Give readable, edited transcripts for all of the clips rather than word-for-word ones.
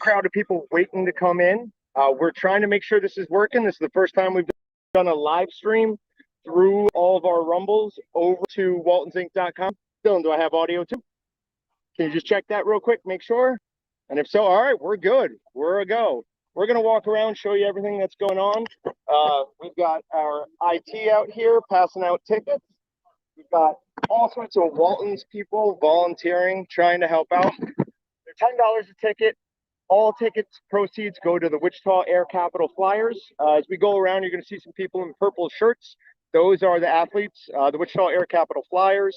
crowd of people waiting to come in. We're trying to make sure this is working. This is the first time we've done a live stream through all of our Rumbles over to waltonsinc.com. Dylan, do I have audio too? Can you just check that real quick, make sure? And if so, all right, we're good. We're a go. We're going to walk around, show you everything that's going on. We've got our IT out here passing out tickets. We've got all sorts of Waltons people volunteering, trying to help out. They're $10 a ticket. All tickets proceeds go to the Wichita Air Capital Flyers. As we go around, you're going to see some people in purple shirts. Those are the athletes. The Wichita Air Capital Flyers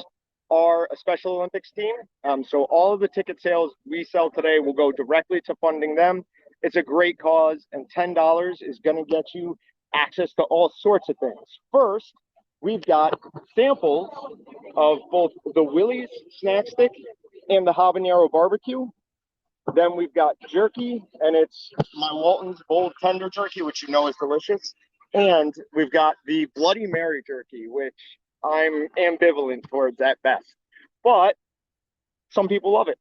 are a Special Olympics team. So all of the ticket sales we sell today will go directly to funding them. It's a great cause, and $10 is going to get you access to all sorts of things. First, we've got samples of both the Willie's snack stick and the habanero barbecue. Then we've got jerky, and it's my Walton's bold tender jerky, which you know is delicious. And we've got the Bloody Mary jerky, which I'm ambivalent towards at best. But some people love it.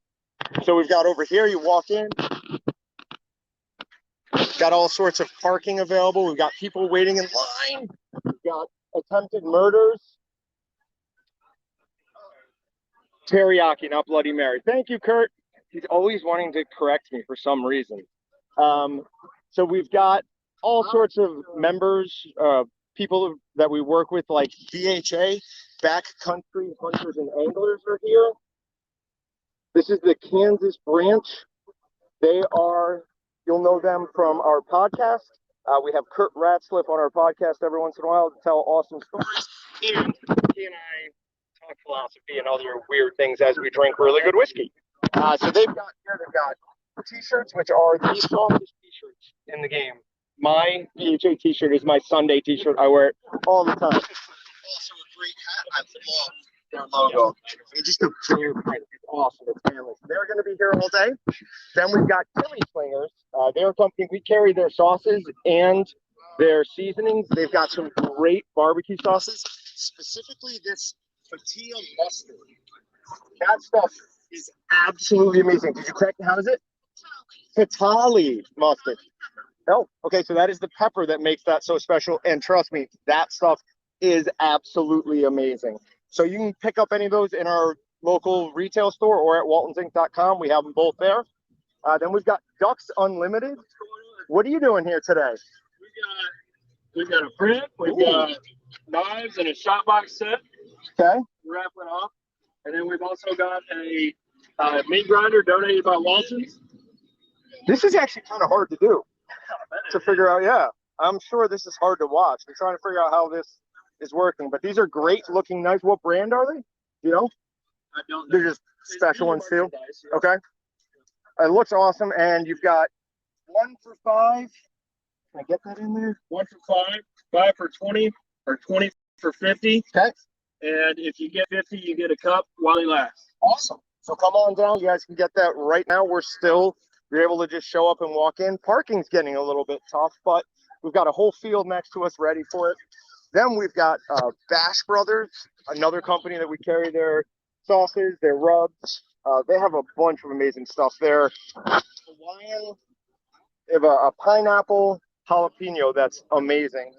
So we've got over here, you walk in, got all sorts of parking available. We've got people waiting in line. We've got attempted murders. Teriyaki, not Bloody Mary. Thank you, Kurt. He's always wanting to correct me for some reason. So we've got all sorts of members, people that we work with, like BHA, Backcountry Hunters and Anglers are here. This is the Kansas branch. They are, you'll know them from our podcast. We have Kurt Ratzliff on our podcast every once in a while to tell awesome stories. And he and I talk philosophy and other weird things as we drink really good whiskey. So they've got t-shirts, which are the softest t-shirts in the game. My BHA t-shirt is my Sunday t-shirt. I wear it all the time. Also a great hat. I love their logo. It's just a clear print. It's awesome. It's manly. So they're going to be here all day. Then we've got Chili Slingers. They're a company. We carry their sauces and their seasonings. They've got some great barbecue sauces, specifically this Fatilla mustard. That stuff is absolutely amazing. Did you correct me? How is it? Fatali mustard. Oh, okay. So that is the pepper that makes that so special. And trust me, that stuff is absolutely amazing. So you can pick up any of those in our local retail store or at waltonsinc.com. We have them both there. Then we've got Ducks Unlimited. What are you doing here today? We've got a print. We've got knives and a shot box set. Okay. Wrapping up. And then we've also got a meat grinder donated by Waltons. This is actually kind of hard to do, to figure out. Yeah, I'm sure this is hard to watch. I'm trying to figure out how this is working. But these are great looking knives. What brand are they? You know? I don't know. They're just special ones too? Okay. It looks awesome. And you've got 1 for $5. Can I get that in there? 1 for $5, 5 for $20, or 20 for $50. Okay. And if you get 50, you get a cup while they last. Awesome. So come on down. You guys can get that right now. You're able to just show up and walk in. Parking's getting a little bit tough, but we've got a whole field next to us ready for it. Then we've got Bash Brothers, another company that we carry their sauces, their rubs. They have a bunch of amazing stuff there. Hawaiian. They have a pineapple jalapeno that's amazing.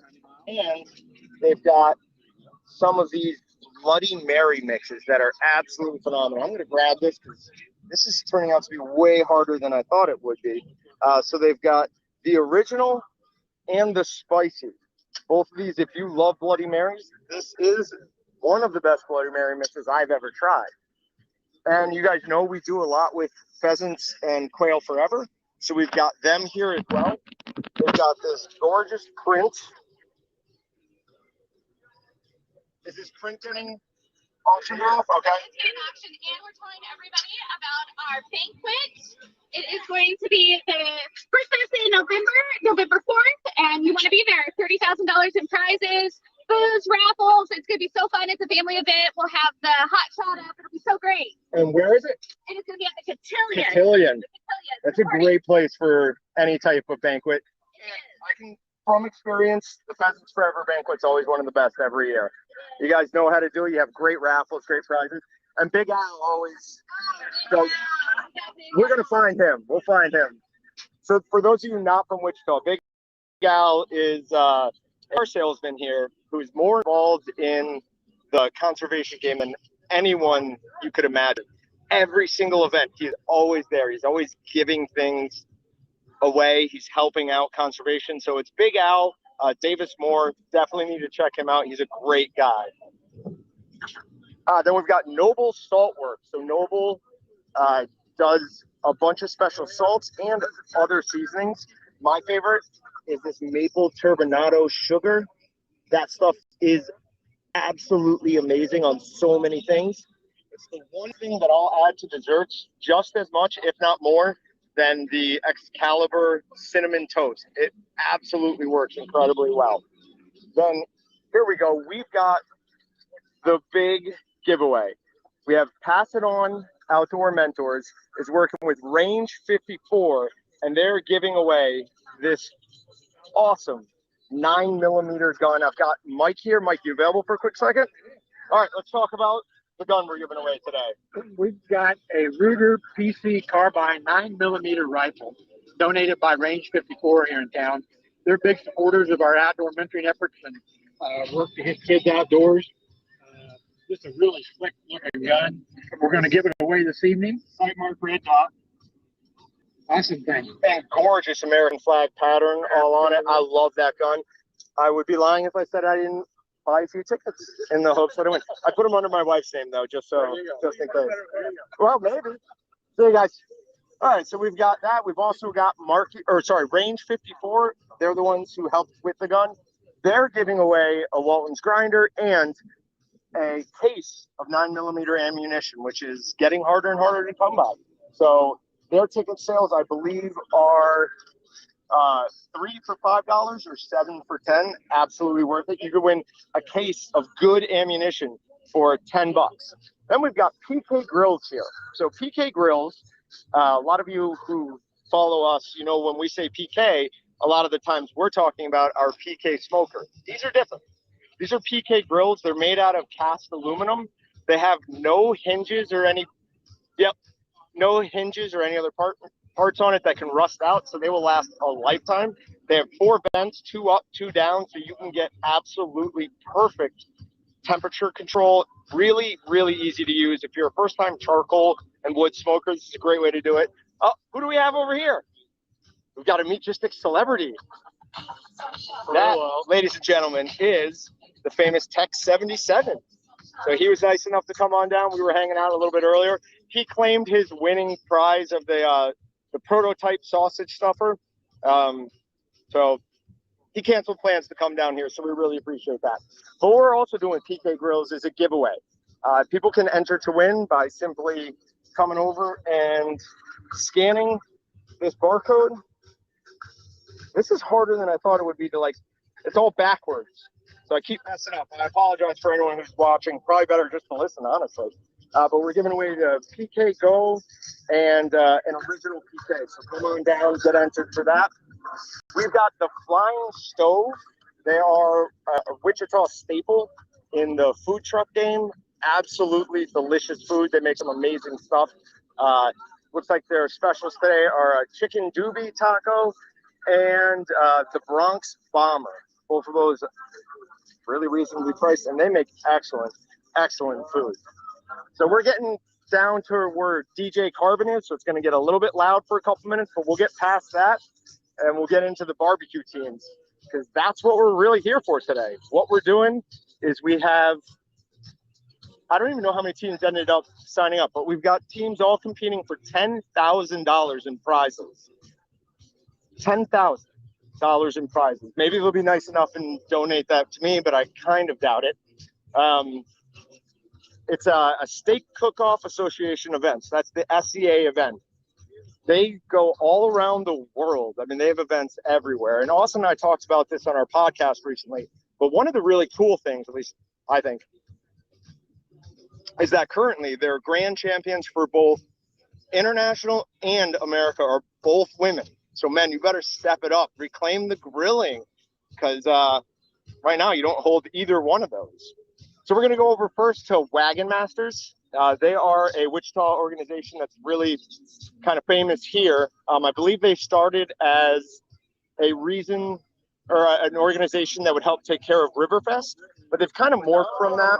And they've got some of these Bloody Mary mixes that are absolutely phenomenal. I'm going to grab this because this is turning out to be way harder than I thought it would be. So they've got the original and the spicy. Both of these, if you love Bloody Marys, this is one of the best Bloody Mary mixes I've ever tried. And you guys know we do a lot with pheasants and quail forever. So we've got them here as well. They've got this gorgeous print. Is this print getting auctioned off? Okay. It's getting auctioned, and we're telling everybody about our banquet. It is going to be the first Thursday in November 4th, and you want to be there. $30,000 in prizes, booze, raffles. It's going to be so fun. It's a family event. We'll have the hot shot up. It'll be so great. And where is it? It is going to be at the Cotillion. Cotillion. The Cotillion. That's a great place for any type of banquet. I can, from experience, the Pheasants Forever banquet's always one of the best every year. You guys know how to do it. You have great raffles, great prizes. And Big Al always goes, we're going to find him. We'll find him. So for those of you not from Wichita, Big Al is our salesman here who's more involved in the conservation game than anyone you could imagine. Every single event, he's always there. He's always giving things away. He's helping out conservation. So it's Big Al, Davis Moore. Definitely need to check him out. He's a great guy. Then we've got Noble Salt Works. So Noble does a bunch of special salts and other seasonings. My favorite is this maple turbinado sugar. That stuff is absolutely amazing on so many things. It's the one thing that I'll add to desserts just as much, if not more, than the Excalibur cinnamon toast. It absolutely works incredibly well. Then here we go. We've got the big giveaway. We have Pass It On Outdoor Mentors is working with Range 54, and they're giving away this awesome 9mm gun. I've got Mike here. Mike, you available for a quick second? All right, let's talk about the gun we're giving away today. We've got a Ruger PC Carbine 9mm rifle donated by Range 54 here in town. They're big supporters of our outdoor mentoring efforts and work to hit kids outdoors. Just a really slick looking gun. We're going to give it away this evening. Sight mark red dot. Awesome thing. And gorgeous American flag pattern all on it. I love that gun. I would be lying if I said I didn't buy a few tickets in the hopes that I win. I put them under my wife's name though, just in case. Well, maybe. See you guys. All right, so we've got that. We've also got Range 54. They're the ones who helped with the gun. They're giving away a Walton's grinder and a case of 9mm ammunition, which is getting harder and harder to come by. So their ticket sales, I believe, are 3 for $5 or 7 for 10. Absolutely worth it. You could win a case of good ammunition for $10. Then we've got PK Grills here. So PK Grills, a lot of you who follow us, you know, when we say PK, a lot of the times we're talking about our PK smoker. These are different. These are PK Grills. They're made out of cast aluminum. They have no hinges or any other parts on it that can rust out, so they will last a lifetime. They have 4 vents, 2 up, 2 down, so you can get absolutely perfect temperature control. Really, really easy to use. If you're a first-time charcoal and wood smoker, this is a great way to do it. Oh, who do we have over here? We've got a Meatgistic celebrity. That, ladies and gentlemen, is the famous Tech 77. So he was nice enough to come on down. We were hanging out a little bit earlier. He claimed his winning prize of the prototype sausage stuffer. So he canceled plans to come down here, so we really appreciate that. But what we're also doing with PK Grills is a giveaway. People can enter to win by simply coming over and scanning this barcode. This is harder than I thought it would be to, like, it's all backwards. So I keep messing up. I apologize for anyone who's watching. Probably better just to listen, honestly. But we're giving away the PK Go and an original PK. So come on down, get entered for that. We've got the Flying Stove. They are a Wichita staple in the food truck game. Absolutely delicious food. They make some amazing stuff. Looks like their specials today are a chicken doobie taco and the Bronx Bomber. Both of those really reasonably priced, and they make excellent food. So we're getting down to where DJ Carbon is, so it's going to get a little bit loud for a couple minutes, but we'll get past that and we'll get into the barbecue teams, because that's what we're really here for today. What we're doing is we have, I don't even know how many teams ended up signing up, but we've got teams all competing for $10,000 in prizes. $10,000 in prizes. Maybe they'll be nice enough and donate that to me, but I kind of doubt it. It's a Steak Cookoff Association events. That's the SCA event. They go all around the world. I mean, they have events everywhere. And Austin and I talked about this on our podcast recently. But one of the really cool things, at least I think, is that currently they're grand champions for both international and America are both women. So, men, you better step it up. Reclaim the grilling, because right now you don't hold either one of those. So we're going to go over first to Wagon Masters. They are a Wichita organization that's really kind of famous here. I believe they started as a reason or an organization that would help take care of Riverfest, but they've kind of morphed from that.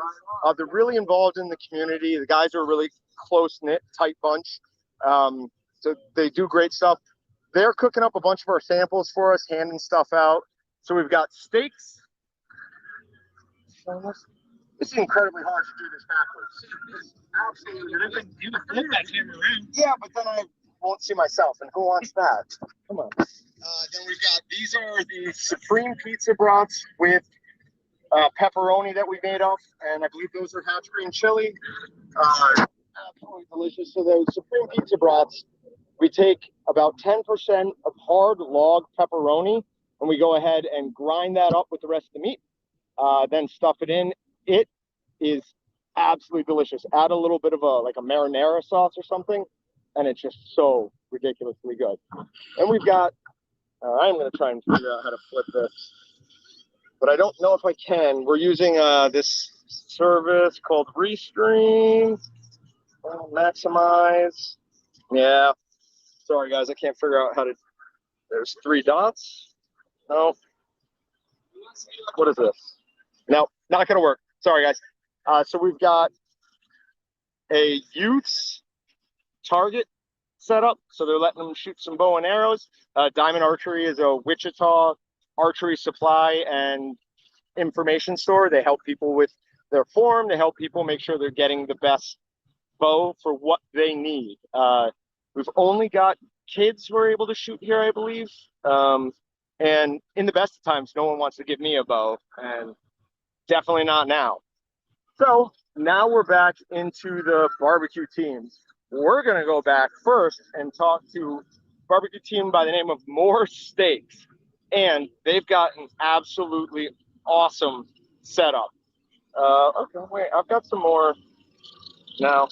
They're really involved in the community. The guys are a really close-knit, tight bunch. So they do great stuff. They're cooking up a bunch of our samples for us, handing stuff out. So we've got steaks. It's incredibly hard to do this backwards. Absolutely. Yeah, but then I won't see myself, and who wants that? Come on. Then we've got, these are the Supreme Pizza Brats with pepperoni that we made up, and I believe those are hatch green chili. Absolutely delicious. So those Supreme Pizza Brats, we take about 10% of hard log pepperoni, and we go ahead and grind that up with the rest of the meat, then stuff it in. It is absolutely delicious. Add a little bit of a marinara sauce or something, and it's just so ridiculously good. And we've got, I'm going to try and figure out how to flip this, but I don't know if I can. We're using this service called Restream. Maximize. Yeah. Sorry, guys. I can't figure out how to. There's 3 dots. No. What is this? No, not going to work. Sorry, guys. So we've got a youth's target set up. So they're letting them shoot some bow and arrows. Diamond Archery is a Wichita archery supply and information store. They help people with their form. They help people make sure they're getting the best bow for what they need. We've only got kids who are able to shoot here, I believe. And in the best of times, no one wants to give me a bow, and definitely not now. So now we're back into the barbecue teams. We're going to go back first and talk to barbecue team by the name of More Steaks. And they've got an absolutely awesome setup. Okay, wait, I've got some more now.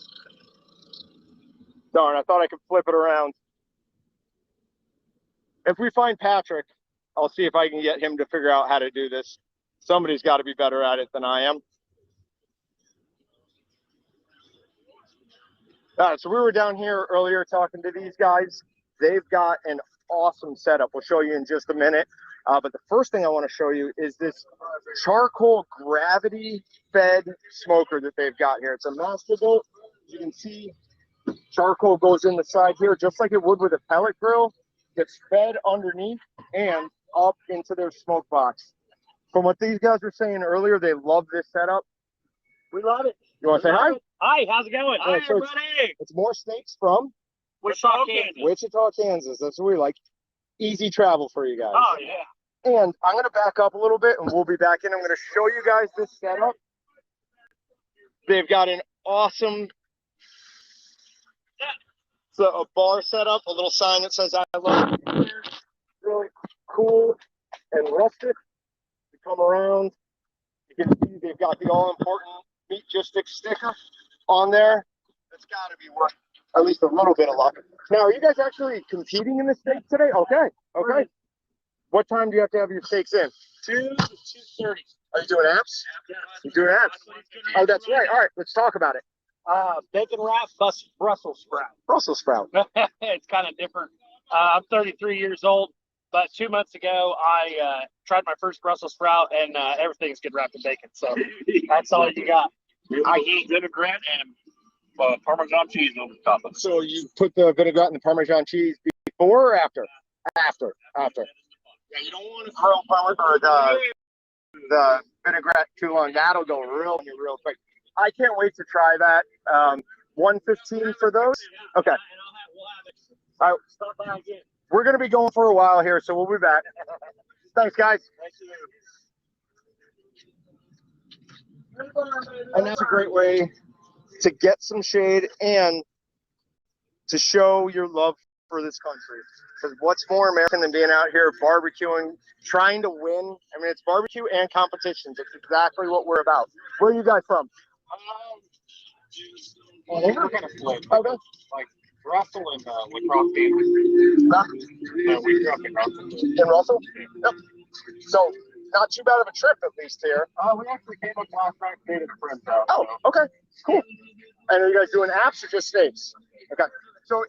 Darn, I thought I could flip it around. If we find Patrick, I'll see if I can get him to figure out how to do this. Somebody's got to be better at it than I am. All right, so we were down here earlier talking to these guys. They've got an awesome setup. We'll show you in just a minute. But the first thing I want to show you is this charcoal gravity-fed smoker that they've got here. It's a Masterbolt. You can see charcoal goes in the side here, just like it would with a pellet grill. Gets fed underneath and up into their smoke box. From what these guys were saying earlier, they love this setup. We love it. You want to say hi? Hi, how's it going? Hi, so everybody. It's More Steaks from Wichita, Kansas. Wichita, Kansas. That's what we like. Easy travel for you guys. Oh, yeah. And I'm going to back up a little bit, and we'll be back in. I'm going to show you guys this setup. They've got an awesome a bar setup, a little sign that says I love you. Really cool and rustic. You come around, you can see they've got the all-important Meat Gistics sticker on there. That's got to be worth at least a little bit of luck. Now, are you guys actually competing in this steak today? Okay, okay. What time do you have to have your steaks in? 2 to 2:30. Are you doing apps? Yeah. You're doing apps? Oh, that's right. All right, let's talk about it. Bacon wrap plus Brussels sprout. Brussels sprout. It's kind of different. I'm 33 years old, but 2 months ago, I tried my first Brussels sprout, and everything's getting wrapped in bacon. So that's all you got. I eat vinaigrette and Parmesan cheese over the top of it. So you put the vinaigrette and the Parmesan cheese before or after? After. Yeah, you don't want to grill the vinaigrette too long. That'll go real quick. I can't wait to try that. $115 for those? Okay. All right. Stop by again. We're going to be going for a while here, so we'll be back. Thanks, guys. And that's a great way to get some shade and to show your love for this country. Because what's more American than being out here barbecuing, trying to win? I mean, it's barbecue and competitions. It's exactly what we're about. Where are you guys from? Well, we're going to flip. Okay. Like Russell and LaCrosse family. We grew up in Russell. In Russell? Yep. So, not too bad of a trip, at least here. We actually came up last night, stayed at a friend's house. Oh, okay. Cool. And are you guys doing apps or just steaks? Okay. So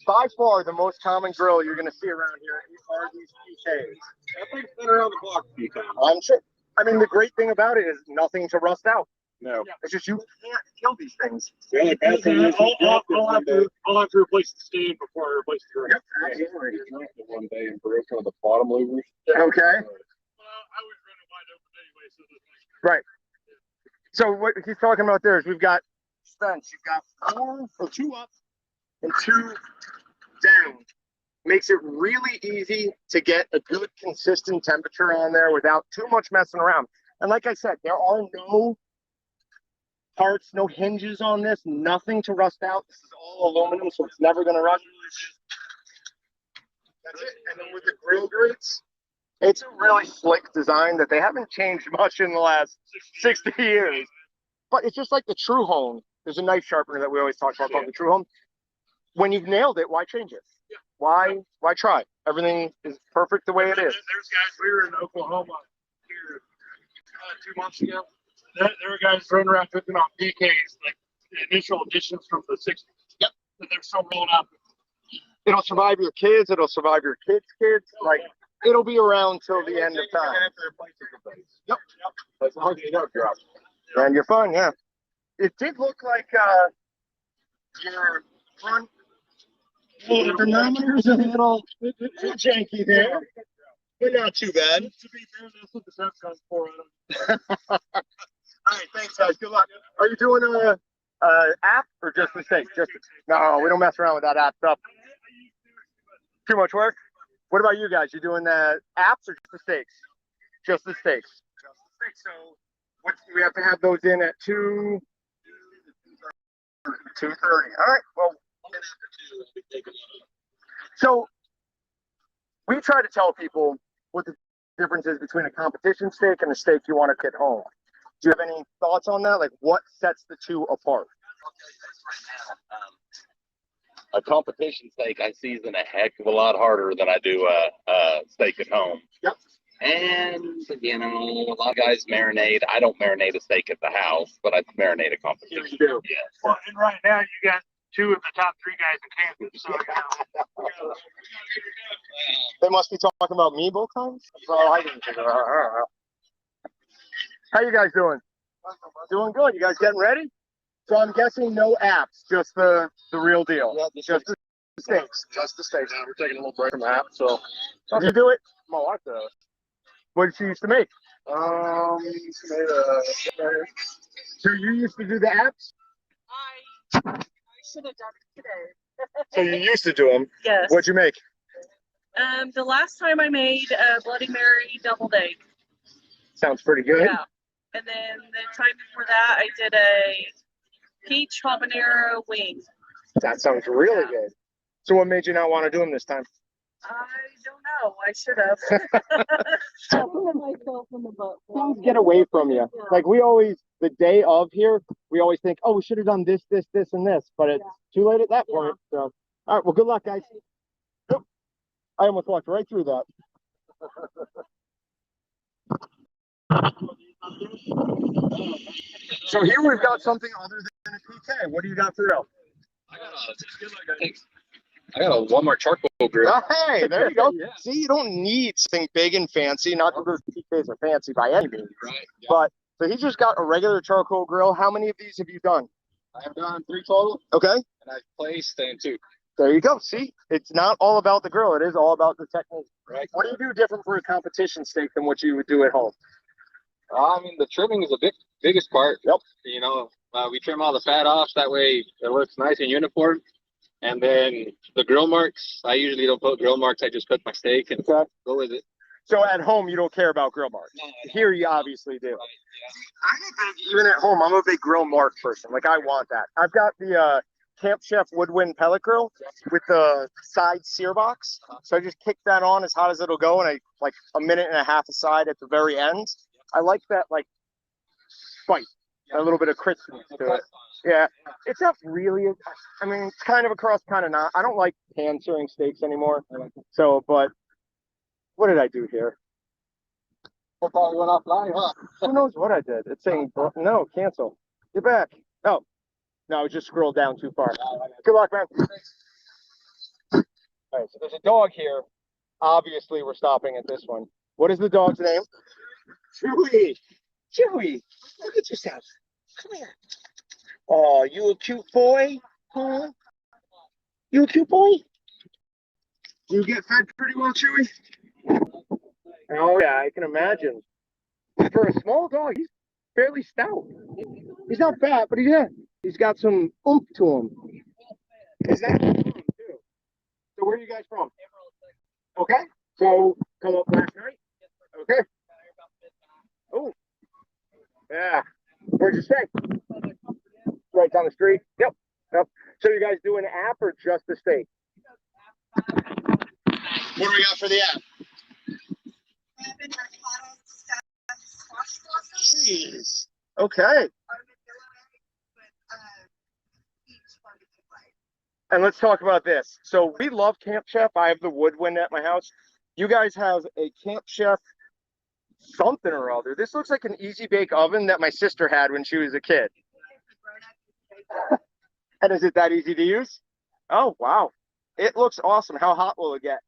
by far the most common grill you're going to see around here are these PKs. I think it's been around the block a few times. I'm sure. I mean, the great thing about it is nothing to rust out. No. It's just you can't kill these things. The only bad thing is I'll have to replace the stand before I replace the grill. he dropped it one day and broke one of the bottom louvers. Okay. Well, I was running wide open anyway, so Right. So what he's talking about there is we've got Spence. You've got 2 up and 2 down. Makes it really easy to get a good consistent temperature on there without too much messing around. And like I said, there are no parts, no hinges on this, nothing to rust out. This is all aluminum, so it's never going to rust. That's it. And then with the grill grates, it's a really slick design that they haven't changed much in the last 60 years. But it's just like the True Home. There's a knife sharpener that we always talk about called the True Home. When you've nailed it, why change it? Why try? Everything is perfect the way it is. There's guys, we were in Oklahoma here 2 months ago. There were guys running around cooking on PKs, like the initial additions from the 60s. Yep. That they're still rolling out. It'll survive your kids. It'll survive your kids' kids. Like, it'll be around till the end of time. Yep. As long as you know you're out. And you're fine, yeah. It did look like your front thermometer's a little janky there, but not too bad. To be fair, that's what the sun's going for. All right, thanks, guys. Good luck. Are you doing a app or just the steak? No, we don't mess around with that app stuff. Too much work. What about you guys? You doing the apps or just the steaks? Just the steaks. Just the steaks. So what we have to have those in at 2:30. All right. Well, so we try to tell people what the difference is between a competition steak and a steak you want to cook at home. Do you have any thoughts on that? Like, what sets the two apart? A competition steak I season a heck of a lot harder than I do a steak at home. Yep. And you know, a lot of guys marinate. I don't marinate a steak at the house, but I marinate a competition. You do. Yes. Well, and right now you got 2 of the top 3 guys in Kansas. So They must be talking about me both times. That's all I can figure out. How you guys doing? Doing good. You guys getting ready? So I'm guessing no apps, just the real deal. Yeah, Just the steaks. Just the steaks. We're taking a little break from the app, so. How'd you do it? My wife does. What did she used to make? She made a. So you used to do the apps? I should have done it today. So you used to do them. Yes. What'd you make? The last time I made a Bloody Mary doubled egg. Sounds pretty good. Yeah. And then the time before that, I did a peach habanero wing. That sounds really good. So what made you not want to do them this time? I don't know. I should have. Shot myself in the butt. Things get away from you. Yeah. Like we always, the day of here, we always think, oh, we should have done this, this, this, and this, but it's too late at that point. So, all right, well, good luck, guys. Oop. I almost walked right through that. So here we've got something other than a PK. What do you got for real? I got a Walmart charcoal grill. Oh, hey, there you go. Yeah. See, you don't need something big and fancy. Not that those PKs are fancy by any means. Right. Yeah. But so he just got a regular charcoal grill. How many of these have you done? I have done 3 total, Okay, and I've placed in 2. there you go. See, it's not all about the grill. It is all about the technique. Right. What do you do different for a competition steak than what you would do at home? I mean, the trimming is the biggest part. Yep. You know, we trim all the fat off. That way it looks nice and uniform. And then the grill marks, I usually don't put grill marks. I just put my steak and Okay. go with it. So at home, you don't care about grill marks. No, I don't. Here, you obviously do. Right, I'm a big, even at home, I'm a big grill mark person. Like, I want that. I've got the Camp Chef Woodwind pellet grill with the side sear box. So I just kick that on as hot as it'll go, and I like a minute and a half aside at the very end. I like that, like, spice, a little bit of crispness to it. Yeah, it's not really. I mean, it's kind of a crust, kind of not. I don't like pan searing steaks anymore. So, but what did I do here? It probably went offline, huh? Who knows what I did? It's saying no, cancel. Get back. Oh, No, just scrolled down too far. Good luck, man. All right, so there's a dog here. Obviously, we're stopping at this one. What is the dog's name? Chewy. Chewy, look at yourself. Come here. Oh, you a cute boy? Huh? You a cute boy? Do you get fed pretty well, Chewy? Oh, yeah, I can imagine. For a small dog, he's fairly stout. He's not fat, but he's got some oomph to him. Is that from too? So where are you guys from? Okay. So come up last night? Okay. Oh. Yeah. Where'd you stay? Right down the street? Yep. Yep. So you guys do an app or just the steak? What do we got for the app? Jeez. Okay. And let's talk about this. So we love Camp Chef. I have the woodwind at my house. You guys have a Camp Chef something or other. This looks like an easy bake oven that my sister had when she was a kid. And is it that easy to use? Oh, wow. It looks awesome. How hot will it get?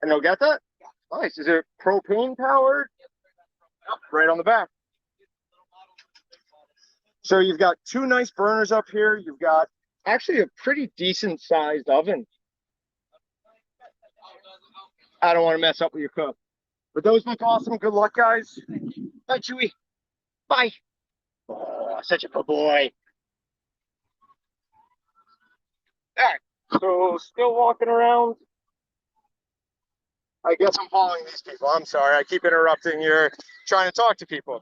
And they'll get that? Nice. Is it propane powered? Right on the back. So you've got two nice burners up here. You've got actually a pretty decent sized oven. I don't want to mess up with your cook. But those look awesome. Good luck, guys. Bye, Chewy. Bye. Oh, such a good boy. All right. So still walking around. I guess I'm following these people. I'm sorry. I keep interrupting. You're trying to talk to people.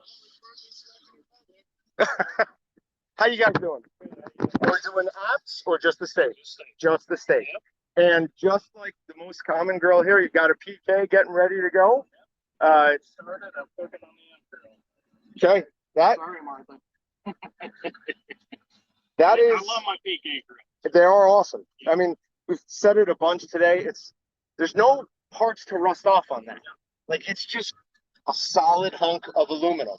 How you guys doing? Are we doing apps or just the steak? Just the steak. And just like the most common girl here, you've got a PK getting ready to go. Okay. That. Sorry, Martha. That is. I love my PK. They are awesome. I mean, we've said it a bunch today. There's no parts to rust off on that. Like, it's just a solid hunk of aluminum.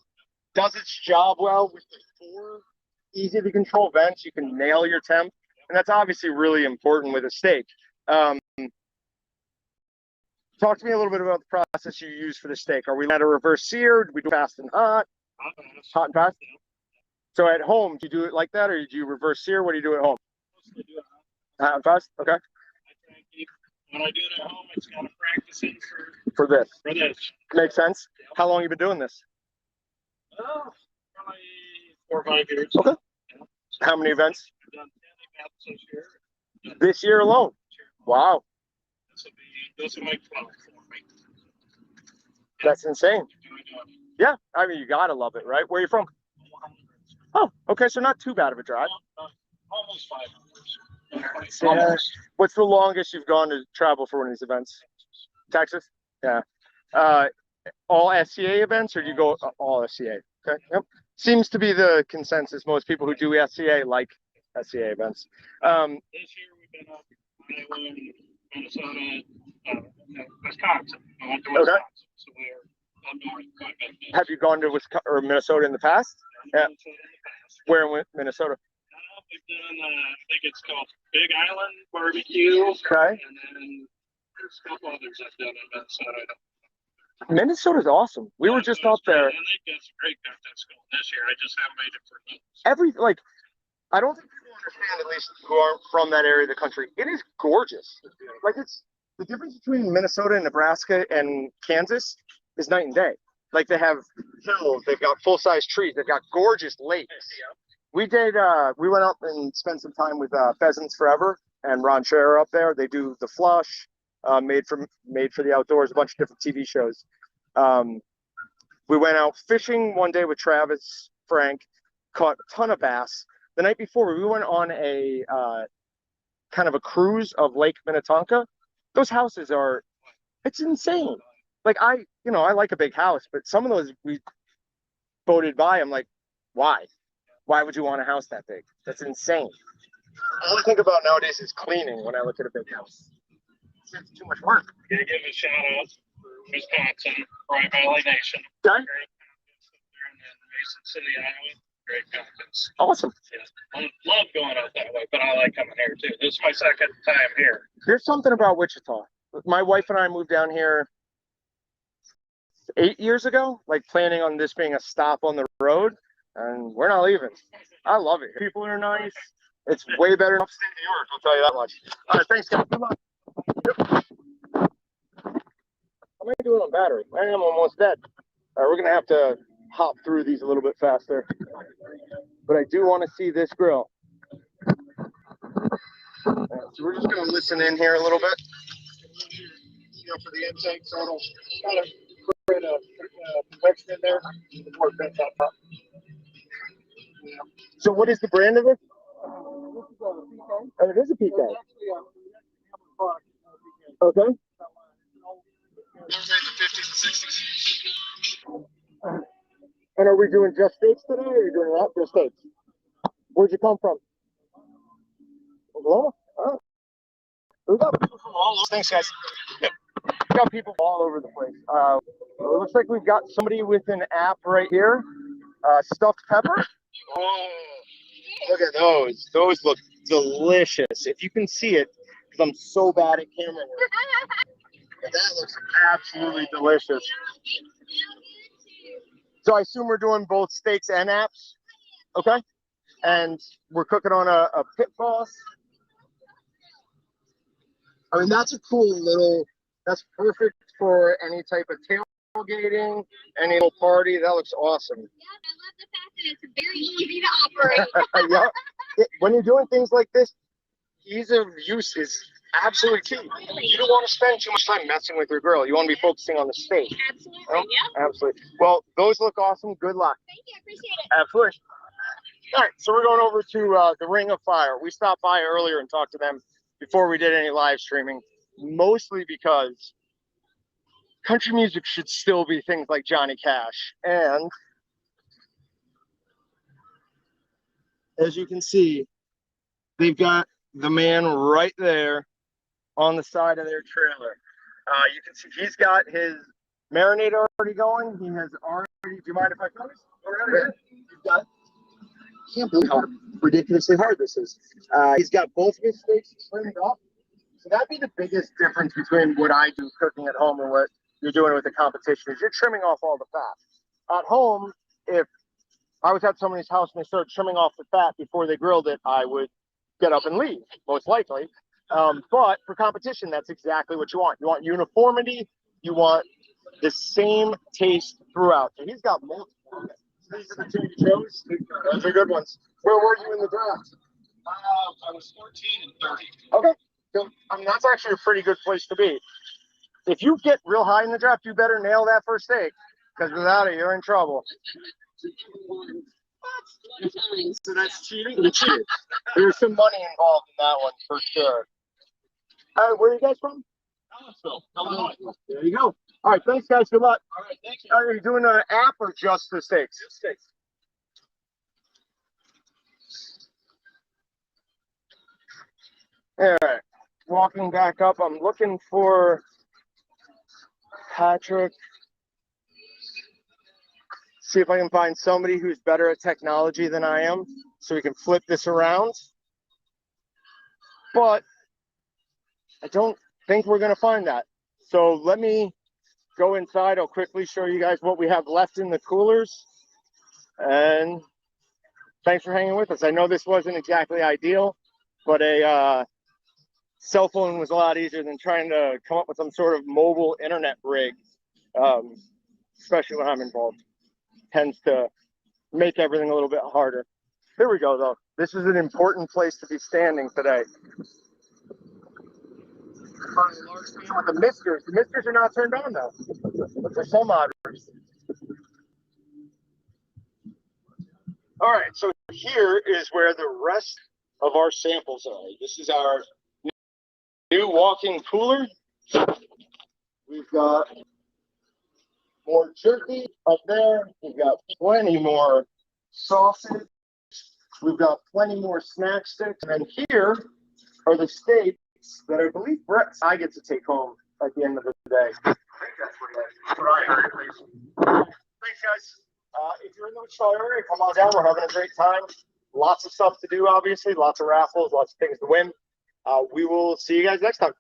Does its job well with the 4 easy to control vents. You can nail your temp, and that's obviously really important with a steak. Talk to me a little bit about the process you use for the steak. Are we at a reverse sear? Do we do fast and hot? Hot and fast? So at home, do you do it like that, or do you reverse sear? What do you do at home? Hot and fast? Okay. When I do it at home, it's got to practice in For this. for this. Makes sense. How long have you been doing this? Oh, probably 4 or 5 years. Okay. How many events? I've done 10 events this year. This year alone? Wow. This will make 12 for me. That's insane. Yeah. I mean, you got to love it, right? Where are you from? Oh, okay. So not too bad of a drive. Almost 5 hours. Yeah. What's the longest you've gone to travel for one of these events? Texas? Yeah. All SCA events, or do you go all SCA? Okay. Yep. Seems to be the consensus. Most people who do SCA like SCA events. This year we've been up Iowa, Minnesota, Wisconsin. I went to Wisconsin, so we're up north quite a bit. Have you gone to Wisconsin or Minnesota in the past? Yeah. Where in Minnesota? We've done, I think it's called Big Island Barbecue. Okay. And then there's a couple others I've done in Minnesota. Minnesota's awesome. We were just up there. And they've got some great cooking school this year. I just haven't made it for I don't think people understand, at least who aren't from that area of the country. It is gorgeous. Like, it's the difference between Minnesota and Nebraska and Kansas is night and day. Like, they have hills, they've got full-size trees, they've got gorgeous lakes. We went up and spent some time with Pheasants Forever and Ron Scherer up there. They do The Flush, Made for the Outdoors, a bunch of different TV shows. We went out fishing one day with Travis, Frank, caught a ton of bass. The night before, we went on a kind of a cruise of Lake Minnetonka. Those houses it's insane. Like, I like a big house, but some of those we boated by, I'm like, why? Why would you want a house that big? That's insane. All I think about nowadays is cleaning when I look at a big house. It's too much work. Gotta give a shout out for Wisconsin, Roy Valley Nation. Okay. They're in Mason City, Iowa. Great compliments. Awesome. Yeah. I love going out that way, but I like coming here too. This is my second time here. There's something about Wichita. My wife and I moved down here 8 years ago, like planning on this being a stop on the road, and we're not leaving. I love it. People are nice. It's way better than upstate New York, I'll tell you that much. All right, thanks, guys. Good luck. Yep. How am I doing on battery? I am almost dead. All right, we're gonna have to hop through these a little bit faster, but I do want to see this grill. So we're just gonna listen in here a little bit. For the intake, so it'll kind of create a convection in there. The more vents out top. Yeah. So what is the brand of it? Oh, it is a PK. Okay. They're made in the 50s and 60s. And are we doing just steaks today, or are you doing that just steaks? Where'd you come from? Oklahoma? Oh. We got people from all over. Thanks, guys. Yep. We got people all over the place. It looks like we've got somebody with an app right here. Stuffed pepper. Oh, look at those. Those look delicious. If you can see it, because I'm so bad at camera work. That looks absolutely delicious. So I assume we're doing both steaks and apps. Okay. And we're cooking on a pit boss. I mean, that's a cool little, that's perfect for any type of tailgating, any little party. That looks awesome. Yeah, I love the fact that it's very easy to operate. Yeah. When you're doing things like this, ease of use is absolutely key. You don't want to spend too much time messing with your girl. You want to be focusing on the steak. Absolutely, Oh, yeah. absolutely. Well, those look awesome. Good luck. Thank you, I appreciate it. Absolutely. All right, so we're going over to the Ring of Fire. We stopped by earlier and talked to them before we did any live streaming, mostly because country music should still be things like Johnny Cash. And as you can see, they've got the man right there on the side of their trailer. You can see he's got his marinade already going. He has already, do you mind if I come? He's got, I can't believe how ridiculously hard this is. He's got both of his steaks trimmed up. So that'd be the biggest difference between what I do cooking at home and what you're doing with the competition is you're trimming off all the fat. At home, if I was at somebody's house and they started trimming off the fat before they grilled it, I would get up and leave, most likely. But for competition, that's exactly what you want. You want uniformity. You want the same taste throughout. So he's got multiple. These are the two you chose. Those are good ones. Where were you in the draft? I was 14 and 30. Okay. So, I mean, that's actually a pretty good place to be. If you get real high in the draft, you better nail that first steak, because without it, you're in trouble. So that's cheating? There's some money involved in that one for sure. Where are you guys from? Illinois. There you go. All right, thanks, guys. Good luck. All right, thank you. Are you doing an app or just the steaks? Just steaks. All right, walking back up, I'm looking for Patrick. See if I can find somebody who's better at technology than I am so we can flip this around. But I don't think we're going to find that. So let me go inside. I'll quickly show you guys what we have left in the coolers. And thanks for hanging with us. I know this wasn't exactly ideal, but a cell phone was a lot easier than trying to come up with some sort of mobile internet rig, especially when I'm involved. Tends to make everything a little bit harder. Here we go, though. This is an important place to be standing today. With the misters. The misters are not turned on, though, for some odd reason. All right, so here is where the rest of our samples are. This is our new walk-in cooler. We've got more jerky up there. We've got plenty more sausage. We've got plenty more snack sticks. And then here are the steaks that I believe Brats I get to take home at the end of the day. I think that's what I heard. Thanks, guys. if you're in the Wichita area, come on down. We're having a great time. Lots of stuff to do, obviously. Lots of raffles, lots of things to win. We will see you guys next time.